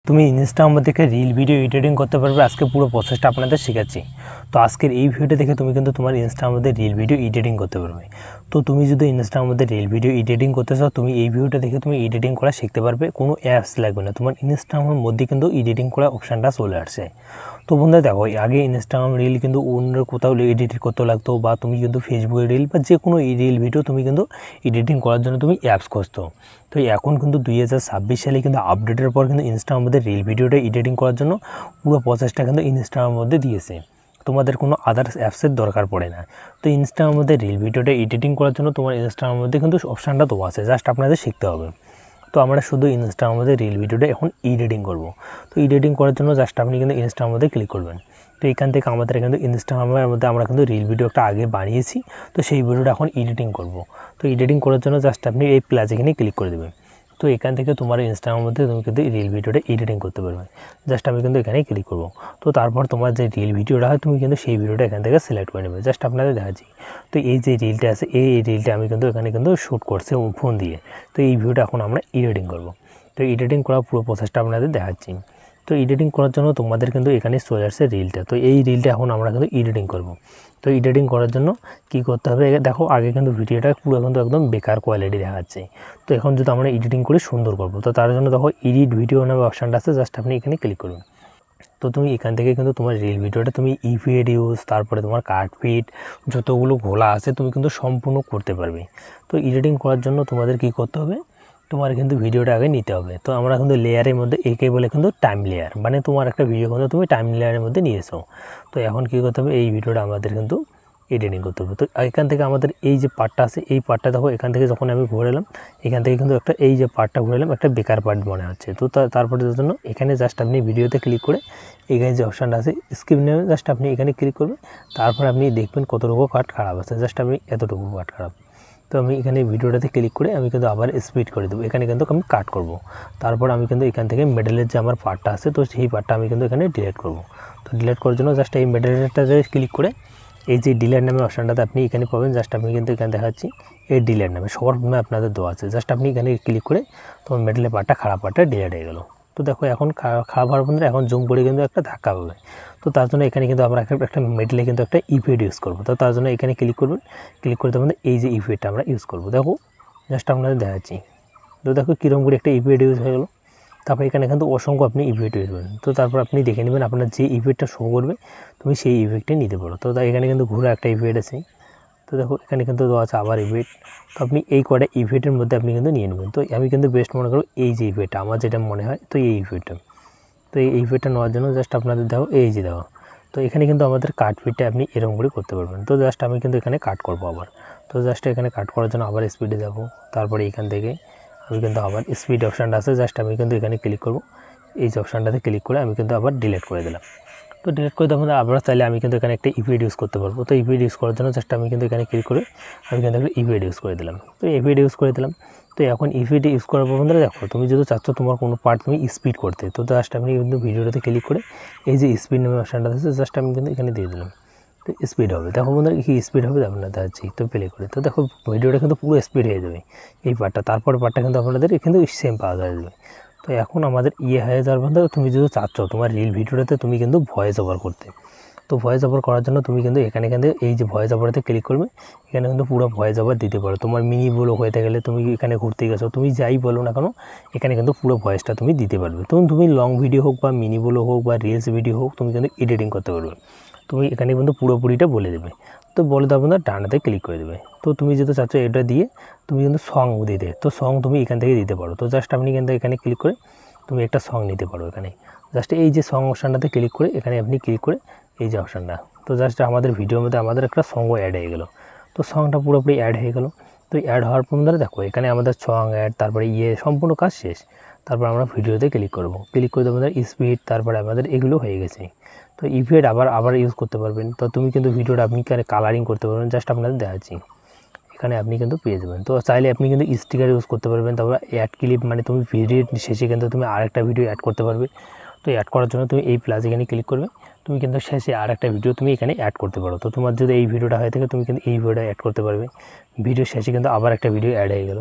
তুমি ইনস্টাগ্রাম থেকে reel video editing করতে পারবে। আজকে পুরো প্রসেসটা আপনাদের শেখাচ্ছি। তো আজকের এই ভিডিওটা দেখে তুমি কিন্তু তোমার ইনস্টাগ্রামের মধ্যে রিল ভিডিও এডিটিং করতে পারবে। তো তুমি যদি ইনস্টাগ্রামের মধ্যে রিল ভিডিও এডিটিং করতে চাও, তুমি এই ভিডিওটা দেখে তুমি এডিটিং করা শিখতে পারবে। কোনো অ্যাপস লাগবে না, তোমার ইনস্টাগ্রামের মধ্যে কিন্তু এডিটিং করা অপশানটা চলে আসছে। তো বন্ধুরা দেখো, আগে ইনস্টাগ্রাম রিল কিন্তু অন্য কোথাও এডিট করতে লাগতো, বা তুমি কিন্তু ফেসবুকের রিল বা যে কোনো রিল ভিডিও তুমি কিন্তু এডিটিং করার জন্য তুমি অ্যাপস খুঁজতো। তো এখন কিন্তু 2026 সালে কিন্তু আপডেটের পর কিন্তু ইনস্টাগ্রামের মধ্যে রিল ভিডিওটা এডিটিং করার জন্য পুরো প্রসেসটা কিন্তু ইনস্টাগ্রামের মধ্যে দিয়েছে। তোমাদের কোনো আদার্স অ্যাপসের দরকার পড়ে না। তো ইনস্টাগ্রামের মধ্যে রিল ভিডিওটা এডিটিং করার জন্য তোমার ইনস্টাগ্রামের মধ্যে কিন্তু অপশানটা দেওয়া আছে, জাস্ট আপনাদের শিখতে হবে। তো আমরা শুধু ইনস্টাগ্রামের মধ্যে রিল ভিডিওটা এখন এডিটিং করব। তো এডিটিং করার জন্য জাস্ট আপনি কিন্তু ইনস্টাগ্রামের মধ্যে ক্লিক করবেন। তো এখান থেকে আমাদের কিন্তু ইনস্টাগ্রামের মধ্যে আমরা কিন্তু রিল ভিডিও একটা আগে বানিয়েছি, তো সেই ভিডিওটা এখন এডিটিং করব। তো এডিটিং করার জন্য জাস্ট আপনি এই প্লাস এখানে ক্লিক করে দেবেন। তো এখান থেকে তোমার ইনস্টাগ্রামের মধ্যে তুমি কিন্তু রিল ভিডিওটা এডিটিং করতে পারবে। জাস্ট আমি কিন্তু এখানে ক্লিক করব। তো তারপর তোমার যে রিল ভিডিওটা হয় তুমি কিন্তু সেই ভিডিওটা এখান থেকে সিলেক্ট করে নেবে। জাস্ট আপনাদের দেখাচ্ছি। তো এই যে রিলটা আছে, এই রিলটা আমি কিন্তু এখানে কিন্তু শ্যুট করছি ফোন দিয়ে। তো এই ভিডিওটা এখন আমরা এডিটিং করব। তো এডিটিং করার পুরো প্রসেসটা আপনাদের দেখাচ্ছি। তো এডিটিং করার জন্য তোমাদের কিন্তু এখানে চলে আসছে রিলটা। তো এই রিলটা এখন আমরা কিন্তু এডিটিং করব। তো এডিটিং করার জন্য কি করতে হবে, দেখো আগে কিন্তু ভিডিওটা পুরো কিন্তু একদম বেকার কোয়ালিটি দেখাচ্ছে। তো এখন যদি আমরা এডিটিং করে সুন্দর করবো, তো তার জন্য দেখো এডিট ভিডিও নামে অপশানটা আছে, জাস্ট আপনি এখানে ক্লিক করুন। তো তুমি এখান থেকে কিন্তু তোমার রিল ভিডিওটা তুমি ইফিড ইউজ, তারপরে তোমার কাট ফিট যতগুলো ঘোলা আছে তুমি কিন্তু সম্পূর্ণ করতে পারবে। তো এডিটিং করার জন্য তোমাদের কি করতে হবে, তোমার কিন্তু ভিডিওটা আগে নিতে হবে। তো আমরা কিন্তু লেয়ারের মধ্যে একে বলে কিন্তু টাইম লেয়ার, মানে তোমার একটা ভিডিও কিন্তু তুমি টাইম লেয়ারের মধ্যে নিয়ে এসো। তো এখন কী করতে হবে, এই ভিডিওটা আমাদের কিন্তু এডিটিং করতে হবে। তো এখান থেকে আমাদের এই যে পার্টটা আছে, এই পার্টটা দেখো এখান থেকে যখন আমি ঘুরে এলাম, এখান থেকে কিন্তু একটা এই যে পার্টটা ঘুরে এলাম একটা বেকার পার্ট মনে হচ্ছে। তো তারপরে জন্য এখানে জাস্ট আপনি ভিডিওতে ক্লিক করে এখানে যে অপশানটা আছে স্ক্রিপ্ট নেমে জাস্ট আপনি এখানে ক্লিক করবেন। তারপর আপনি দেখবেন কতটুকু পার্ট খারাপ আছে, জাস্ট আমি এতটুকু পার্ট খারাপ। তো আমি এখানে ভিডিওটাতে ক্লিক করে আমি কিন্তু আবার স্পিড করে দেবো। এখানে কিন্তু আমি কাট করব। তারপর আমি কিন্তু এখান থেকে মেডেলের যে আমার পার্টটা আছে, তো সেই পার্টটা আমি কিন্তু এখানে ডিলিট করব। তো ডিলিট করার জন্য জাস্ট এই মেডেলেরটাতে ক্লিক করে এই যে ডিলেট নামে অপশানটাতে আপনি এখানে পাবেন। জাস্ট আমি কিন্তু এখানে দেখাচ্ছি এই ডিলেট নামে সবার প্রথমে আপনাদের দেওয়া আছে। জাস্ট আপনি এখানে ক্লিক করে তোমার মেডেলের পার্টটা খারাপ পার্টটা ডিলেট হয়ে গেল। তো দেখো এখন খারাপ হওয়ার পর এখন জুম করে কিন্তু একটা ধাক্কা পাবে। তো তার জন্য এখানে কিন্তু আমরা একটা মেডেলে কিন্তু একটা ইফেক্ট ইউজ করবো। তো তার জন্য এখানে ক্লিক করবেন। ক্লিক করে তোমাদের এই যে ইফেক্টটা আমরা ইউজ করবো, দেখো জাস্ট আপনাদের দেখাচ্ছি। তো দেখো কীরকম করে একটা ইফেক্ট ইউজ হয়ে গেলো। তারপর এখানে কিন্তু অসংখ্য আপনি ইফেক্ট ইউজ করবেন। তো তারপর আপনি দেখে নেবেন আপনার যে ইফেক্টটা শো করবে তুমি সেই ইফেক্টে নিতে পারো। তো এখানে কিন্তু ঘুরে একটা ইফেক্ট আছে। তো দেখো এখানে কিন্তু দেওয়া আছে আবার ইফেক্ট। তো আপনি এই কটা ইফেক্টের মধ্যে আপনি কিন্তু নিয়ে নেবেন। তো আমি কিন্তু বেস্ট মনে করব এই যে ইফেক্টটা আমার যেটা মনে হয়, তো এই ইফেক্টটা। তো এই ইফেক্টটা নেওয়ার জন্য জাস্ট আপনাদের দেখো এই যে দেওয়া। তো এখানে কিন্তু আমাদের কাট ফিটটা আপনি এরকম করে করতে পারবেন। তো জাস্ট আমি কিন্তু এখানে কাট করবো আবার। তো জাস্ট এখানে কাট করার জন্য আবার স্পিডে যাবো। তারপরে এখান থেকে আমি কিন্তু আবার স্পিড অপশানটা আছে, জাস্ট আমি কিন্তু এখানে ক্লিক করব। এই যে অপশানটাতে ক্লিক করে আমি কিন্তু আবার ডিলিট করে দিলাম। তো ডিলিট করে দেওয়ার মধ্যে আবার চাইলে আমি কিন্তু এখানে একটা ইফেক্ট ইউজ করতে পারবো। তো ইফেক্ট ইউজ করার জন্য জাস্ট আমি কিন্তু এখানে ক্লিক করে আমি কিন্তু একটা ইফেক্ট ইউজ করে দিলাম। তো ইফেক্ট ইউজ করে দিলাম। তো এখন ইফেক্ট ইউজ করার পর বন্ধুরা দেখো, তুমি যদি চাচ্ছ তোমার কোনো পার্ট তুমি স্পিড করতে, তো জাস্ট আপনি কিন্তু ভিডিওটাতে ক্লিক করে এই যে স্পিড নামে অপশানটা আছে, জাস্ট আমি কিন্তু এখানে দিয়ে দিলাম। তো স্পিড হবে, দেখো বন্ধুরা কি স্পিড হবে আপনার দেখাচ্ছি। তো প্লে করে তো দেখো ভিডিওটা কিন্তু পুরো স্পিড হয়ে যাবে এই পার্টটা। তারপরে পার্টটা কিন্তু আপনাদের কিন্তু সেম পাওয়া যাবে। তো এখন আমাদের হয়ে যাওয়ার বন্ধুরা, তুমি যদি চাচ্ছ তোমার রিল ভিডিওটাতে তুমি কিন্তু ভয়েস ওভার করতে, তো ভয়েস ওভার করার জন্য তুমি কিন্তু এখানে এই যে ভয়েস ওভারেতে ক্লিক করবে। এখানে কিন্তু পুরো ভয়েস ওভার দিতে পারো। তোমার মিনি বলো হয়ে গেলে তুমি এখানে ঘুরতে গেছো, তুমি যাই বলো না কেন এখানে কিন্তু পুরো ভয়েসটা তুমি দিতে পারবে। তুমি লং ভিডিও হোক বা মিনি বলো হোক বা রিলস ভিডিও হোক, তুমি কিন্তু এডিটিং করতে পারবে। তুমি এখানে কিন্তু পুরোপুরিটা বলে দেবে। তো বলে দেওয়ার পর ডানাতে ক্লিক করে দেবে। তো তুমি যেহেতু চাচ্ছ এটা দিয়ে তুমি কিন্তু সং দিতে, তো সং তুমি এখান থেকে দিতে পারো। তো জাস্ট আপনি কিন্তু এখানে ক্লিক করে তুমি একটা সং নিতে পারো। এখানে জাস্ট এই যে সং অপশানটাতে ক্লিক করে এখানে আপনি ক্লিক করে এই যে অপশানটা, তো জাস্ট আমাদের ভিডিওর মধ্যে আমাদের একটা সঙ্গও অ্যাড হয়ে গেলো। তো সংটা পুরোপুরি অ্যাড হয়ে গেলো। তো অ্যাড হওয়ার পর ধরে দেখো এখানে আমাদের সং অ্যাড, তারপরে সম্পূর্ণ কাজ শেষ। তারপর আমরা ভিডিওতে ক্লিক করবো। ক্লিক করে আমাদের স্পিড, তারপরে আমাদের এগুলো হয়ে গেছে। তো ইফেক্ট আবার ইউজ করতে পারবেন। তো তুমি কিন্তু ভিডিওটা আপনি কালারিং করতে পারবেন, জাস্ট আপনাদের দেখাচ্ছি। এখানে আপনি কিন্তু পেয়ে যাবেন। তো চাইলে আপনি কিন্তু স্টিকার ইউজ করতে পারবেন। তারপর অ্যাড ক্লিপ, মানে তুমি ভিডিওর শেষে কিন্তু তুমি আরেকটা ভিডিও অ্যাড করতে পারবে। তো অ্যাড করার জন্য তুমি এই প্লাস এখানে ক্লিক করবে। তুমি কিন্তু শেষে আরেকটা ভিডিও তুমি এখানে অ্যাড করতে পারো। তো তোমার যদি এই ভিডিওটা হয়ে থাকে তুমি কিন্তু এই ভিডিওটা অ্যাড করতে পারবে। ভিডিও শেষে কিন্তু আবার একটা ভিডিও অ্যাড হয়ে গেল।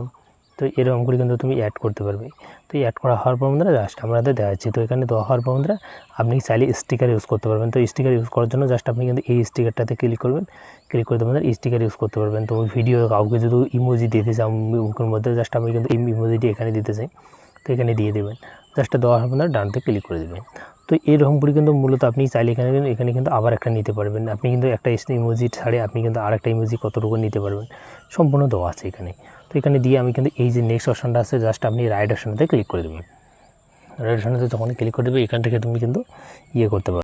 তো এরকম করে কিন্তু তুমি অ্যাড করতে পারবে। তো অ্যাড করা হওয়ার পর বন্ধুরা জাস্ট আমাদের দেখাচ্ছি। তো এখানে দেওয়া হওয়ার পর বন্ধুরা আপনি চাইলে স্টিকার ইউজ করতে পারবেন। তো স্টিকার ইউজ করার জন্য জাস্ট আপনি কিন্তু এই স্টিকারটাতে ক্লিক করবেন, ক্লিক করে বন্ধুরা স্টিকার ইউজ করতে পারবেন। তো ভিডিও কাউকে যদি ইমোজি দিতে চাও মুখের মধ্যে জাস্ট আমি কিন্তু এই ইমোজিটি এখানে দিতে চাই, তো এখানে দিয়ে দেবেন। জাস্ট দেওয়ার পর বন্ধুরা ডানতে ক্লিক করে দেবেন। তো এরকম করে কিন্তু মূলত আপনি চাইলে এখানে কিন্তু আবার একটা নিতে পারবেন। আপনি কিন্তু একটা ইমোজি ছাড়ে আপনি কিন্তু আরেকটা ইমোজি কতটুকু নিতে পারবেন সম্পূর্ণ দেওয়া আছে এখানে। তো এখানে দিয়ে আমি কিন্তু এই যে নেক্সট অপশানটা আছে জাস্ট আপনি রাইট অপশানটাতে ক্লিক করে দেবেন। রাইট অপশানটাতে যখন ক্লিক করে দেবে এখান থেকে তুমি কিন্তু করতে পারবে।